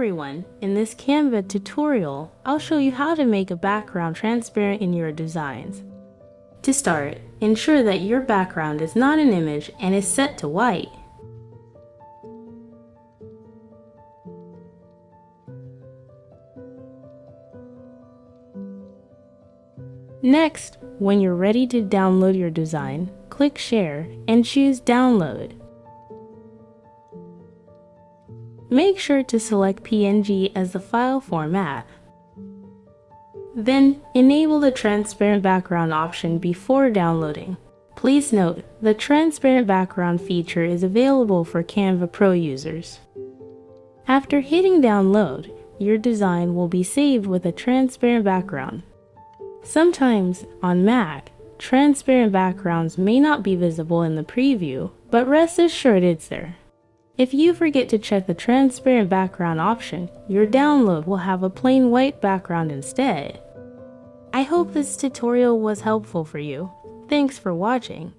everyone, in this Canva tutorial, I'll show you how to make a background transparent in your designs. To start, ensure that your background is not an image and is set to white. Next, when you're ready to download your design, click Share and choose Download. Make sure to select PNG as the file format. Then, enable the transparent background option before downloading. Please note, the transparent background feature is available for Canva Pro users. After hitting Download, your design will be saved with a transparent background. Sometimes, on Mac, transparent backgrounds may not be visible in the preview, but rest assured it's there. If you forget to check the transparent background option, your download will have a plain white background instead. I hope this tutorial was helpful for you. Thanks for watching.